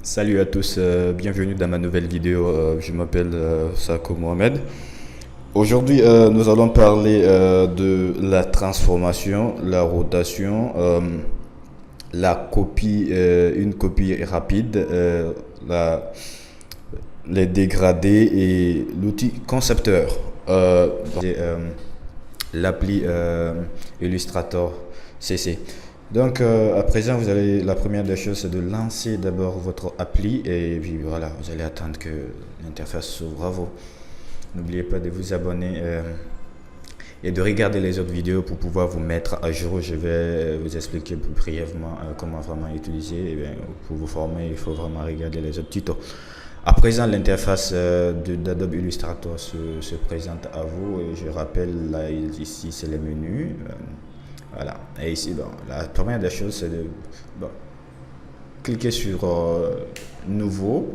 Salut à tous, bienvenue dans ma nouvelle vidéo. Je m'appelle Sako Mohamed. Aujourd'hui, nous allons parler de la transformation, la rotation, la copie, une copie rapide, les dégradés et l'outil concepteur. L'appli Illustrator CC. Donc à présent, la première des choses, c'est de lancer d'abord votre appli et puis voilà, vous allez attendre que l'interface s'ouvre à vous. N'oubliez pas de vous abonner et de regarder les autres vidéos pour pouvoir vous mettre à jour. Je vais vous expliquer plus brièvement comment vraiment utiliser. Et bien, pour vous former, il faut vraiment regarder les autres tutos. À présent, l'interface d'Adobe Illustrator se présente à vous. Et je rappelle, là, ici, c'est les menus. Voilà. Et ici, bon, la première des choses, c'est de cliquer sur Nouveau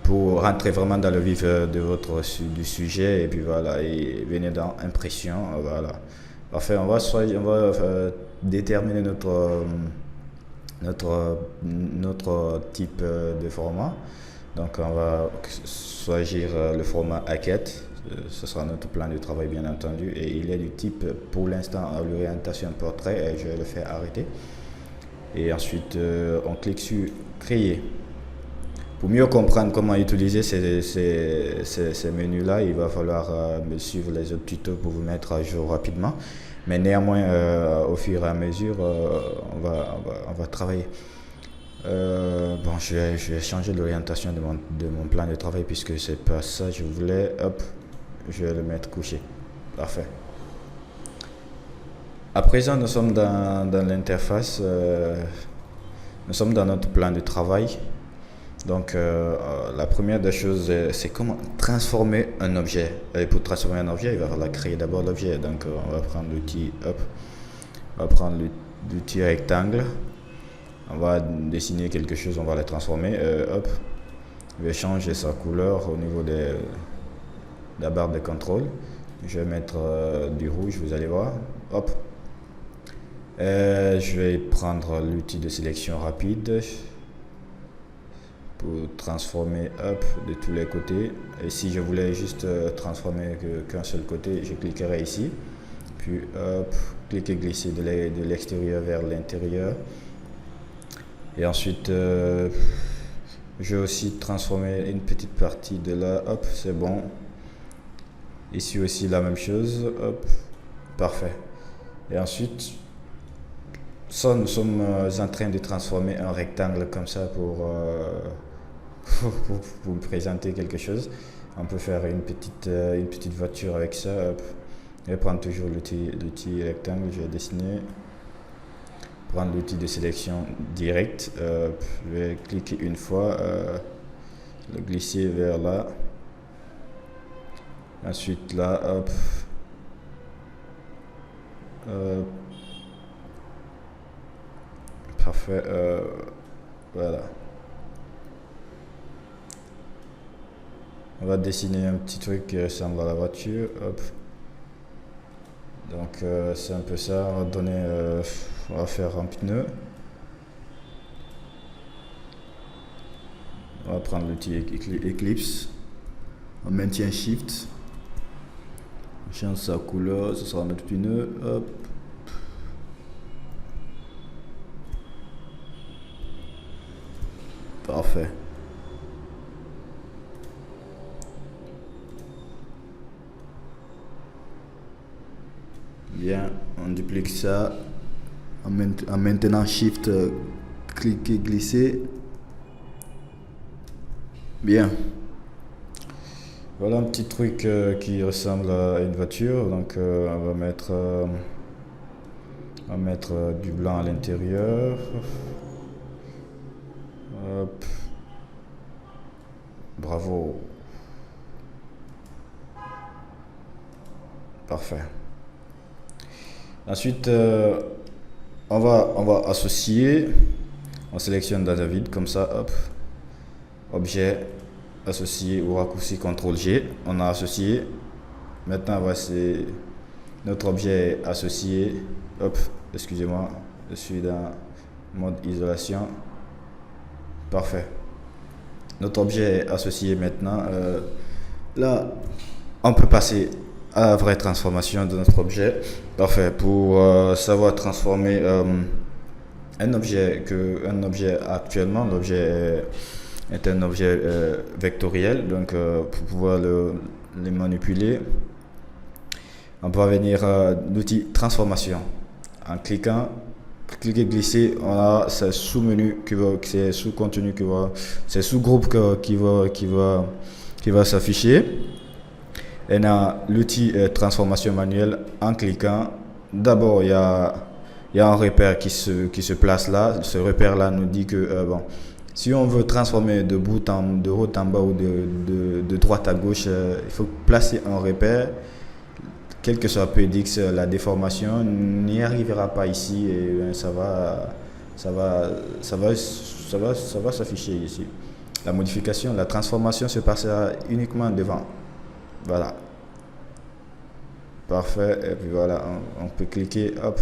pour rentrer vraiment dans le vif du sujet. Et puis voilà, et venir dans Impression. Voilà. Parfait. On va déterminer notre type de format. Donc on va choisir le format A4, ce sera notre plan de travail bien entendu, et il est du type pour l'instant à l'orientation portrait, et je vais le faire arrêter. Et ensuite on clique sur créer. Pour mieux comprendre comment utiliser ces menus là, il va falloir me suivre les autres tutos pour vous mettre à jour rapidement. Mais néanmoins, au fur et à mesure, on va travailler. Bon, je vais changer l'orientation de mon plan de travail puisque c'est pas ça que je voulais. Hop, je vais le mettre couché. Parfait. À présent, nous sommes dans l'interface. Nous sommes dans notre plan de travail. Donc, la première des choses, c'est comment transformer un objet. Et pour transformer un objet, il va falloir créer d'abord l'objet. Donc, on va prendre l'outil, hop, on va prendre l'outil rectangle. On va dessiner quelque chose, on va le transformer. Hop, je vais changer sa couleur au niveau de la barre de contrôle. Je vais mettre du rouge, vous allez voir. Hop, je vais prendre l'outil de sélection rapide pour transformer hop de tous les côtés. Et si je voulais juste transformer qu'un seul côté, je cliquerai ici. Puis hop, cliquer glisser de l'extérieur vers l'intérieur. Et ensuite, je vais aussi transformer une petite partie de là. Hop, c'est bon. Ici aussi, la même chose. Hop, parfait. Et ensuite, ça, nous sommes en train de transformer un rectangle comme ça pour vous présenter quelque chose. On peut faire une petite voiture avec ça. Hop. Je vais prendre toujours l'outil rectangle. Je vais dessiner. Prendre l'outil de sélection direct, je vais cliquer une fois, le glisser vers là, ensuite là, hop, parfait, voilà. On va dessiner un petit truc qui ressemble à la voiture, hop. Donc c'est un peu ça, on va faire un pneu. On va prendre l'outil Eclipse. On maintient Shift. On change sa couleur, ce sera notre pneu. Hop. Parfait. Bien, on duplique ça. En maintenant Shift, cliquer, glisser. Bien. Voilà un petit truc qui ressemble à une voiture. Donc on va mettre du blanc à l'intérieur. Hop. Bravo. Parfait. Ensuite, on va associer. On sélectionne dans un vide comme ça. Hop. Objet associé ou raccourci CTRL G. On a associé. Maintenant, voici notre objet associé. Hop. Excusez-moi. Je suis dans mode isolation. Parfait. Notre objet est associé maintenant. Là, on peut passer à la vraie transformation de notre objet. Parfait. Pour savoir transformer un objet actuellement, l'objet est un objet vectoriel. Donc, pour pouvoir le manipuler, on peut venir à l'outil transformation. En cliquer, glisser, on a ce sous-menu c'est sous-contenu c'est sous-groupe qui va s'afficher. Et on a l'outil transformation manuelle. En cliquant, d'abord il y a un repère qui se place là. Ce repère là nous dit que si on veut transformer de haut en bas ou de droite à gauche, il faut placer un repère. Quel que soit PDX, la déformation n'y arrivera pas ici et ça va s'afficher ici. La modification, la transformation se passera uniquement devant. Voilà. Parfait. Et puis voilà, on peut cliquer, hop.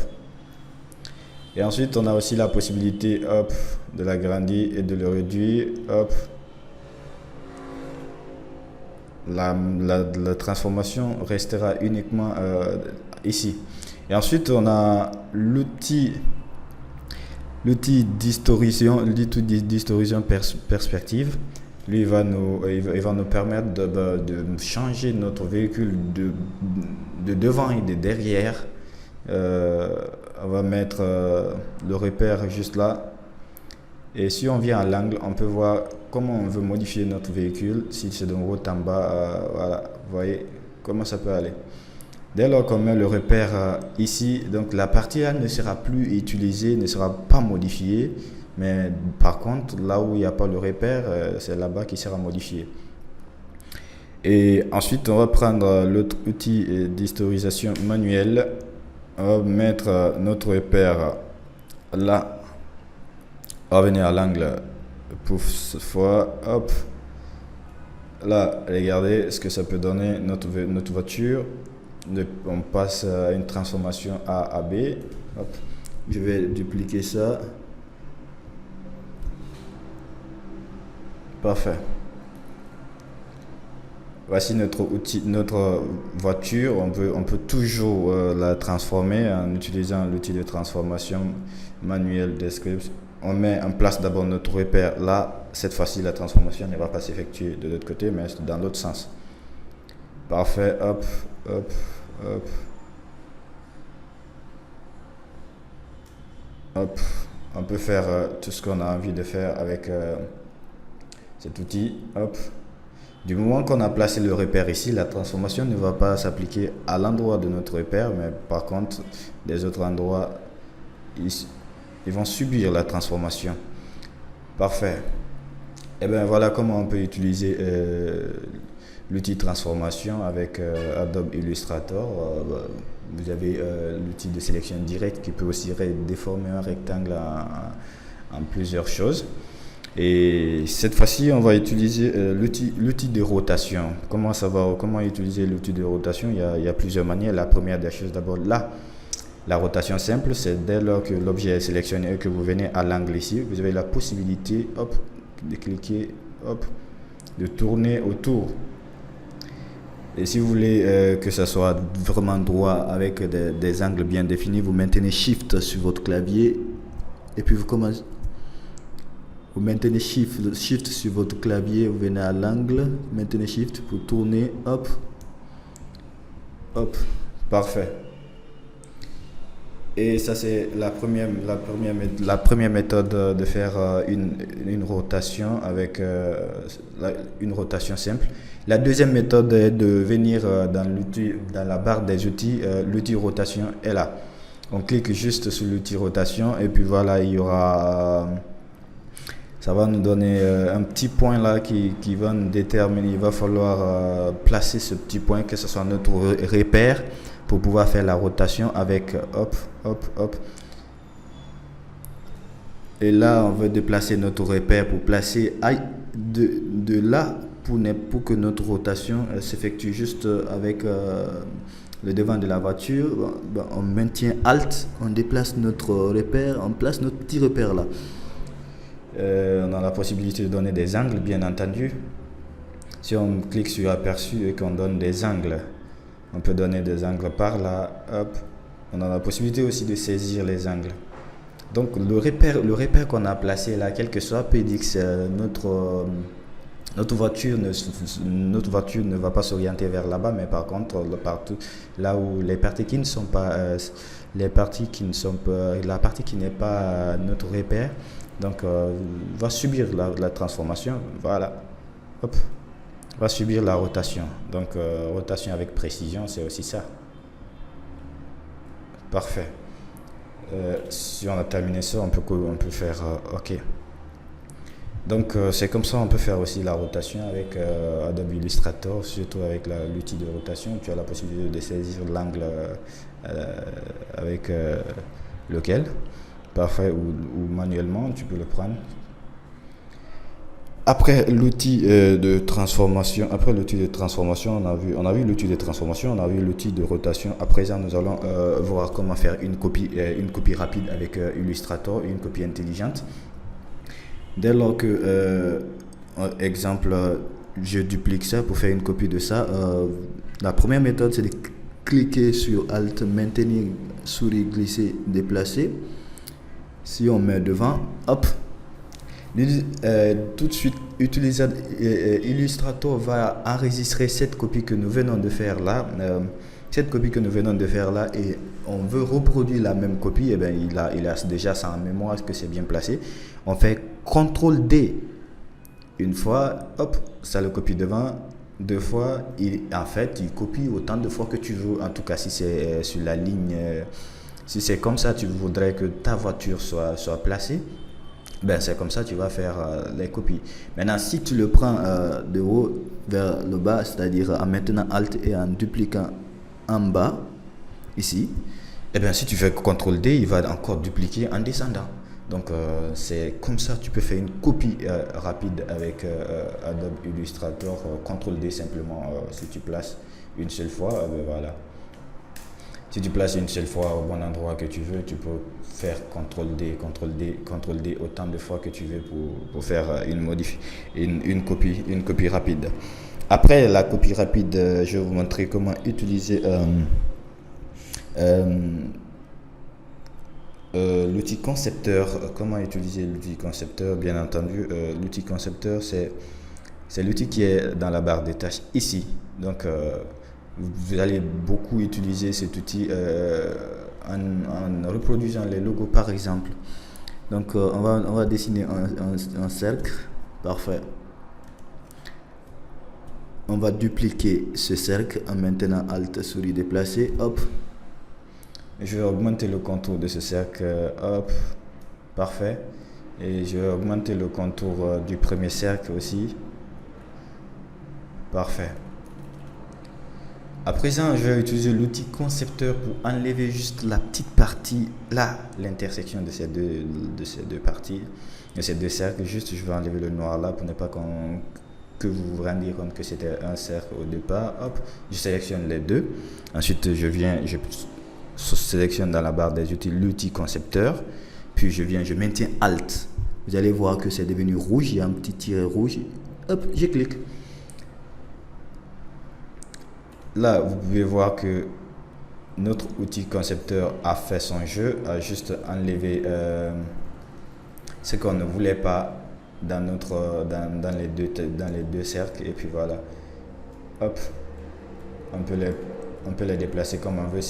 Et ensuite, on a aussi la possibilité, hop, de l'agrandir et de le réduire, hop. La transformation restera uniquement ici. Et ensuite, on a l'outil d'historisation perspective. Lui, il va nous permettre de changer notre véhicule de devant et de derrière. On va mettre le repère juste là. Et si on vient à l'angle, on peut voir comment on veut modifier notre véhicule. Si c'est de haut en bas, voilà, vous voyez comment ça peut aller. Dès lors qu'on met le repère ici, donc la partie là ne sera plus utilisée, ne sera pas modifiée. Mais par contre, là où il n'y a pas le repère, c'est là-bas qui sera modifié. Et ensuite, on va prendre l'autre outil d'historisation manuelle. On va mettre notre repère là. On va venir à l'angle pour cette fois, hop, là, regardez ce que ça peut donner notre voiture. On passe à une transformation A à B, hop. Je vais dupliquer ça. Parfait. Voici notre voiture. On peut toujours la transformer en utilisant l'outil de transformation manuel description. On met en place d'abord notre repère là. Cette fois-ci, la transformation ne va pas s'effectuer de l'autre côté, mais dans l'autre sens. Parfait. Hop, hop, hop. Hop. On peut faire tout ce qu'on a envie de faire avec cet outil. Hop. Du moment qu'on a placé le repère ici, la transformation ne va pas s'appliquer à l'endroit de notre repère, mais par contre, des autres endroits, ils vont subir la transformation. Parfait. Et bien voilà comment on peut utiliser l'outil transformation avec Adobe Illustrator. Vous avez l'outil de sélection directe qui peut aussi déformer un rectangle en plusieurs choses. Et cette fois-ci, on va utiliser l'outil de rotation. Comment utiliser l'outil de rotation? Il y a plusieurs manières. La première des choses, d'abord là. La rotation simple, c'est dès lors que l'objet est sélectionné et que vous venez à l'angle ici, vous avez la possibilité, hop, de cliquer, hop, de tourner autour. Et si vous voulez que ça soit vraiment droit avec des angles bien définis, vous maintenez Shift sur votre clavier et puis vous maintenez Shift sur votre clavier, vous venez à l'angle, maintenez Shift pour tourner, hop, hop, parfait. Et ça, c'est la première méthode de faire une rotation avec une rotation simple. La deuxième méthode est de venir dans la barre des outils. L'outil rotation est là. On clique juste sur l'outil rotation et puis voilà, il y aura... ça va nous donner un petit point là qui va nous déterminer. Il va falloir placer ce petit point, que ce soit notre repère, pour pouvoir faire la rotation avec hop, hop, hop. Et là, on veut déplacer notre repère pour placer de là pour que notre rotation s'effectue juste avec le devant de la voiture. On maintient Alt, on déplace notre repère, on place notre petit repère là. On a la possibilité de donner des angles, bien entendu. Si on clique sur aperçu et qu'on donne des angles, on peut donner des angles par là, hop. On a la possibilité aussi de saisir les angles. Donc le repère qu'on a placé là, quel que soit PDX, notre voiture ne va pas s'orienter vers là-bas, mais par contre, partout, là où les parties qui ne sont pas, la partie qui n'est pas notre repère, donc va subir la transformation, voilà, hop, va subir la rotation. Donc rotation avec précision, c'est aussi ça. Parfait. Si on a terminé ça, on peut faire OK. Donc c'est comme ça on peut faire aussi la rotation avec Adobe Illustrator, surtout avec l'outil de rotation. Tu as la possibilité de saisir l'angle avec lequel, parfait, ou manuellement tu peux le prendre. Après l'outil de transformation, on a vu l'outil de transformation, on a vu l'outil de rotation. À présent, nous allons voir comment faire une copie rapide avec Illustrator, une copie intelligente. Dès lors que, exemple, je duplique ça pour faire une copie de ça, la première méthode, c'est de cliquer sur Alt, maintenir, souris glisser, déplacer. Si on met devant, hop, tout de suite, Illustrator va enregistrer cette copie que nous venons de faire là. Et on veut reproduire la même copie, et bien il a déjà ça en mémoire, que c'est bien placé. On fait CTRL D une fois, hop, ça le copie devant, deux fois, en fait il copie autant de fois que tu veux. En tout cas, si c'est sur la ligne, si c'est comme ça tu voudrais que ta voiture soit placée, ben c'est comme ça tu vas faire les copies. Maintenant, si tu le prends de haut vers le bas, c'est-à-dire en maintenant Alt et en dupliquant en bas ici, et bien si tu fais CTRL D, il va encore dupliquer en descendant. Donc c'est comme ça tu peux faire une copie rapide avec Adobe Illustrator. CTRL D simplement. Si tu places une seule fois, voilà. Si tu places une seule fois au bon endroit que tu veux, tu peux faire CTRL D, CTRL D, CTRL D autant de fois que tu veux pour faire une copie rapide. Après la copie rapide, je vais vous montrer comment utiliser l'outil concepteur. Comment utiliser l'outil concepteur? Bien entendu, l'outil concepteur, c'est l'outil qui est dans la barre des tâches ici. Donc vous allez beaucoup utiliser cet outil en reproduisant les logos par exemple. Donc on va dessiner un cercle. Parfait. On va dupliquer ce cercle en maintenant Alt souris déplacer, hop. Je vais augmenter le contour de ce cercle, hop, parfait. Et je vais augmenter le contour du premier cercle aussi, parfait. À présent, je vais utiliser l'outil concepteur pour enlever juste la petite partie là, l'intersection de ces deux parties, de ces deux cercles. Juste, je vais enlever le noir là pour ne pas que vous vous rendiez compte que c'était un cercle au départ. Hop, je sélectionne les deux. Ensuite, je sélectionne dans la barre des outils l'outil concepteur. Puis je maintiens Alt. Vous allez voir que c'est devenu rouge. Il y a un petit tiret rouge. Hop, je clique. Là, vous pouvez voir que notre outil concepteur a fait son jeu, a juste enlevé ce qu'on ne voulait pas dans les deux cercles. Et puis voilà, hop, on peut les déplacer comme on veut.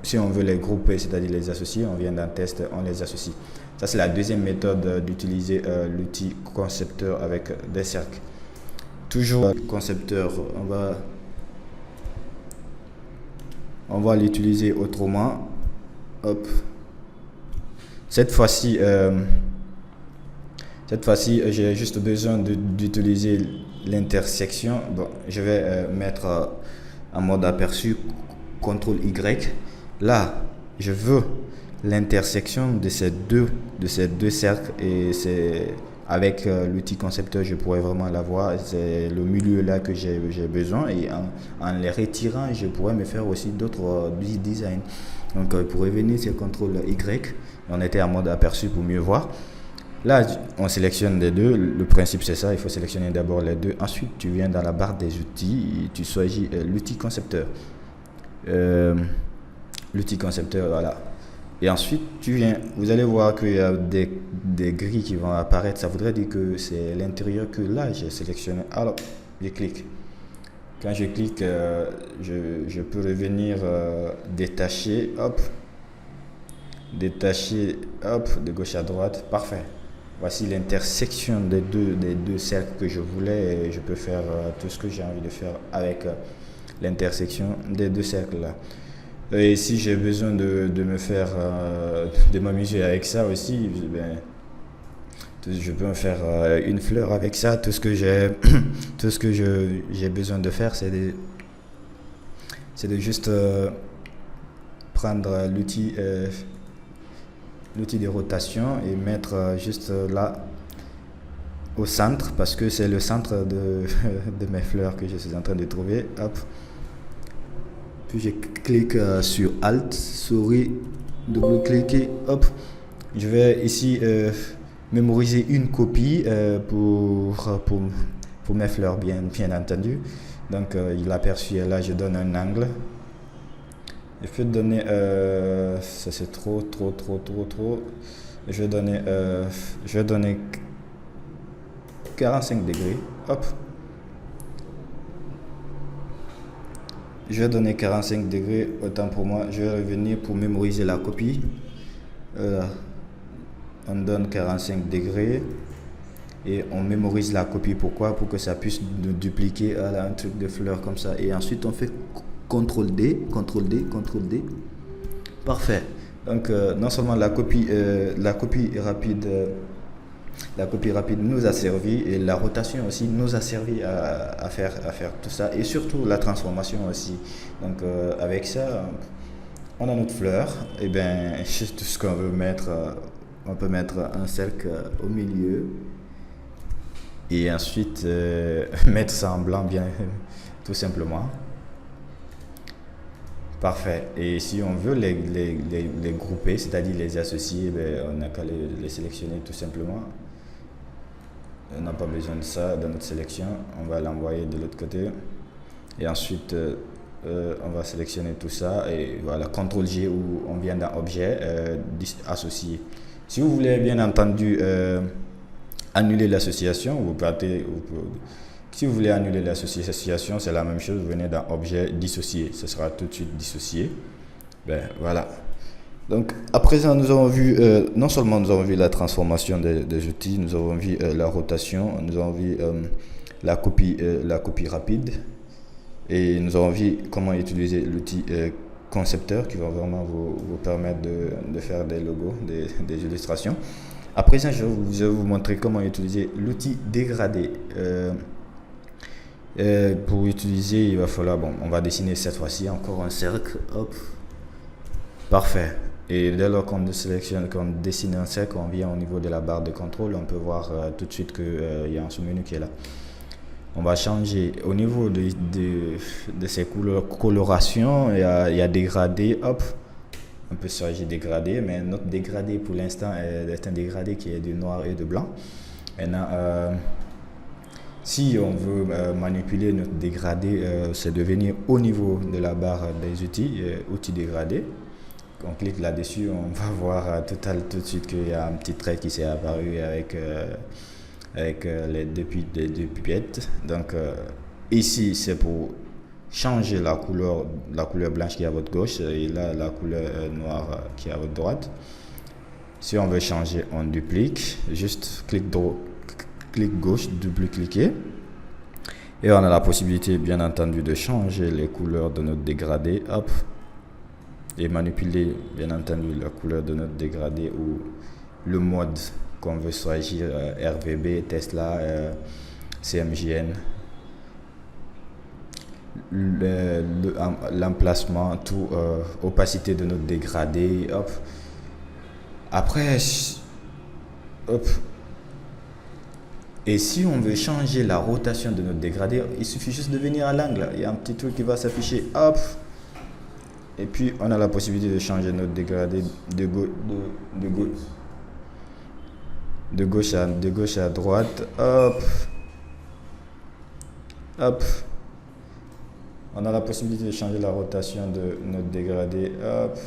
Si on veut les grouper, c'est-à-dire les associer, on vient d'un test, on les associe. Ça, c'est la deuxième méthode d'utiliser l'outil concepteur avec des cercles. Toujours concepteur, on va l'utiliser autrement. Hop. Cette fois-ci, j'ai juste besoin d'utiliser l'intersection. Bon, je vais mettre en mode aperçu, CTRL Y. Là, je veux l'intersection de ces deux cercles, et c'est avec l'outil concepteur, je pourrais vraiment l'avoir. C'est le milieu là que j'ai besoin, et en les retirant, je pourrais me faire aussi d'autres designs. Donc pour revenir, c'est CTRL Y. On était en mode aperçu pour mieux voir. Là, on sélectionne les deux. Le principe, c'est ça. Il faut sélectionner d'abord les deux. Ensuite, tu viens dans la barre des outils. Et tu choisis l'outil concepteur. Euh, L'outil concepteur, voilà. Et ensuite, tu viens. Vous allez voir qu'il y a des grilles qui vont apparaître. Ça voudrait dire que c'est l'intérieur que là, j'ai sélectionné. Alors, je clique. Quand je clique, je peux revenir détacher. Hop. Détacher. Hop. De gauche à droite. Parfait. Voici l'intersection des deux cercles que je voulais et je peux faire tout ce que j'ai envie de faire avec l'intersection des deux cercles là. Et si j'ai besoin de me faire, de m'amuser avec ça aussi, ben, je peux me faire une fleur avec ça. Tout ce que j'ai, tout ce que j'ai besoin de faire, c'est de juste prendre l'outil de rotation et mettre juste là au centre parce que c'est le centre de mes fleurs que je suis en train de trouver. Hop. Puis je clique sur Alt, souris, double-cliquer, hop. Je vais ici mémoriser une copie pour mes fleurs, bien entendu. Donc il aperçu là, je donne un angle. Je peux donner, ça c'est trop. Je vais donner 45 degrés. Hop. Je vais donner 45 degrés. Autant pour moi. Je vais revenir pour mémoriser la copie. On donne 45 degrés. Et on mémorise la copie. Pourquoi? Pour que ça puisse dupliquer un truc de fleurs comme ça. Et ensuite on fait CTRL D, CTRL D, CTRL D. Parfait. Donc non seulement la copie rapide nous a servi et la rotation aussi nous a servi à faire tout ça et surtout la transformation aussi. Donc avec ça, on a notre fleur. Et bien tout ce qu'on veut mettre, on peut mettre un cercle au milieu et ensuite mettre ça en blanc bien tout simplement. Parfait. Et si on veut les grouper, c'est-à-dire les associer, ben, on n'a qu'à les sélectionner tout simplement. On n'a pas besoin de ça dans notre sélection. On va l'envoyer de l'autre côté. Et ensuite, on va sélectionner tout ça. Et voilà, CTRL G où on vient dans Objet, associer. Si vous voulez bien entendu annuler l'association, si vous voulez annuler l'association, c'est la même chose. Vous venez dans Objet, dissocier. Ce sera tout de suite dissocié. Ben voilà. Donc à présent, nous avons vu, non seulement nous avons vu la transformation des outils, nous avons vu la rotation, nous avons vu la copie rapide et nous avons vu comment utiliser l'outil concepteur qui va vraiment vous permettre de faire des logos, des illustrations. À présent, je vais vous montrer comment utiliser l'outil dégradé. Pour utiliser, il va falloir, on va dessiner cette fois-ci encore un cercle. Hop. Parfait. Et dès lors qu'on dessine un cercle, on vient au niveau de la barre de contrôle, on peut voir tout de suite qu'il y a un sous-menu qui est là. On va changer au niveau de ces colorations, il y a dégradé, hop. On peut changer dégradé, mais notre dégradé pour l'instant est un dégradé qui est de noir et de blanc. Maintenant, si on veut manipuler notre dégradé, c'est de venir au niveau de la barre des outils, outils dégradés. On clique là-dessus, on va voir tout de suite qu'il y a un petit trait qui s'est apparu avec les deux pipettes. Donc ici, c'est pour changer la couleur blanche qui est à votre gauche et là la couleur noire qui est à votre droite. Si on veut changer, on duplique, juste clic gauche, double-cliquer. Et on a la possibilité, bien entendu, de changer les couleurs de notre dégradé. Hop. Et manipuler, bien entendu, la couleur de notre dégradé ou le mode qu'on veut choisir, RVB, Tesla, CMJN. L'emplacement, tout, opacité de notre dégradé. Hop. Après, hop. Et si on veut changer la rotation de notre dégradé, il suffit juste de venir à l'angle. Il y a un petit truc qui va s'afficher. Hop. Et puis, on a la possibilité de changer notre dégradé de gauche. de gauche à droite. Hop, hop. On a la possibilité de changer la rotation de notre dégradé. Hop.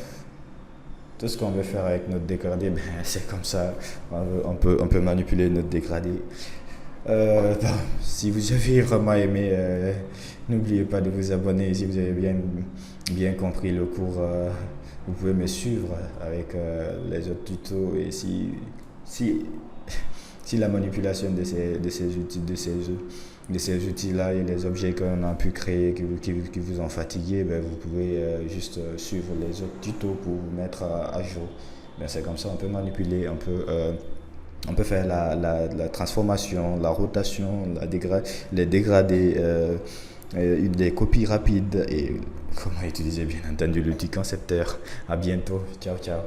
Tout ce qu'on veut faire avec notre dégradé, ben, c'est comme ça. On peut manipuler notre dégradé. Bon, si vous avez vraiment aimé, n'oubliez pas de vous abonner. Si vous avez bien compris le cours, vous pouvez me suivre avec les autres tutos. Et si, si la manipulation de ces outils-là et les objets qu'on a pu créer qui vous ont fatigué, ben, vous pouvez juste suivre les autres tutos pour vous mettre à jour. Ben, c'est comme ça, on peut manipuler, on peut faire la transformation, la rotation, les dégradés, des copies rapides et comment utiliser bien entendu l'outil concepteur. À bientôt. Ciao, ciao.